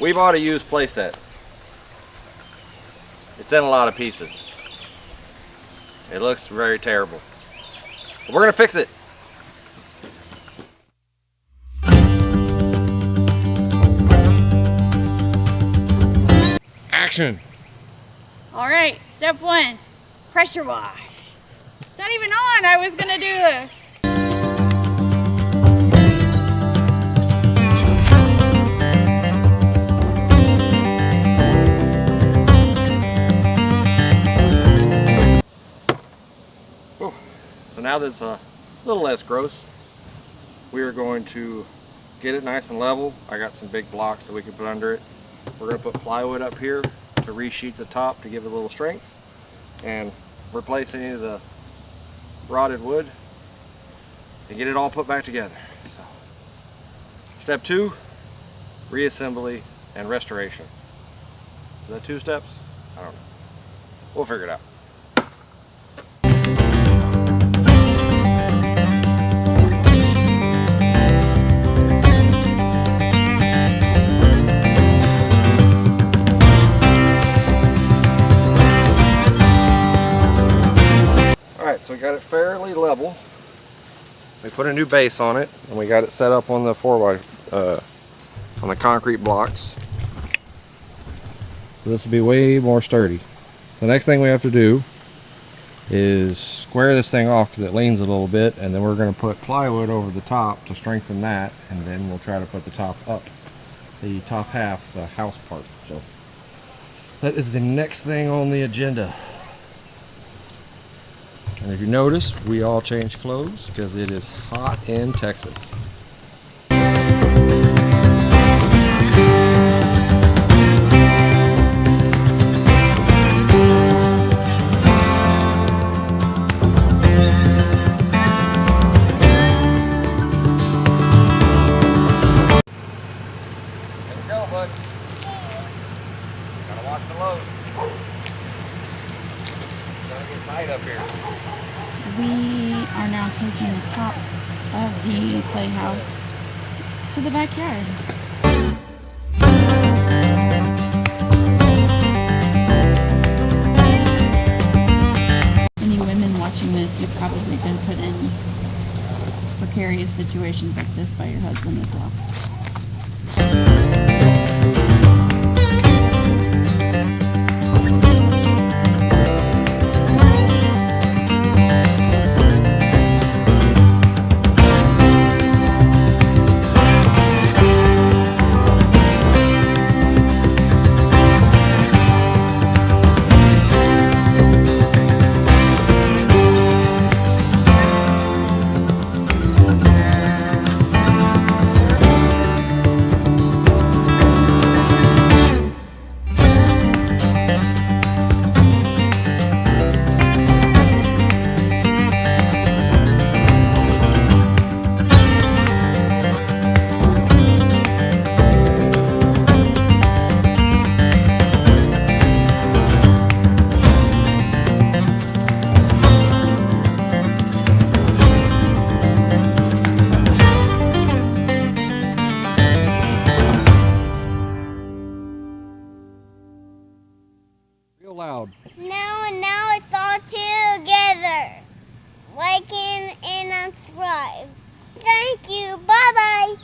We bought a used playset. It's in a lot of pieces. It looks very terrible. But we're gonna fix it. Action. All right, step one, pressure wash. It's not even on. I was gonna do a So now that it's a little less gross, we are going to get it nice and level. I got some big blocks that we can put under it. We're going to put plywood up here to resheet the top to give it a little strength, and replace any of the rotted wood and get it all put back together. So, step 2, reassembly and restoration. Is that 2 steps? I don't know. We'll figure it out. So we got it fairly level. We put a new base on it, and we got it set up on the on the concrete blocks. So this will be way more sturdy. The next thing we have to do is square this thing off because it leans a little bit, and then we're going to put plywood over the top to strengthen that, and then we'll try to put the top up, the top half, the house part. So that is the next thing on the agenda. And if you notice, we all change clothes because it is hot in Texas. There we go, bud. Gotta watch the load. Gotta get tight up here. We are now taking the top of the playhouse to the backyard. Any women watching this, you've probably been put in precarious situations like this by your husband as well. Loud. Now it's all together. Like and subscribe. Thank you. Bye bye.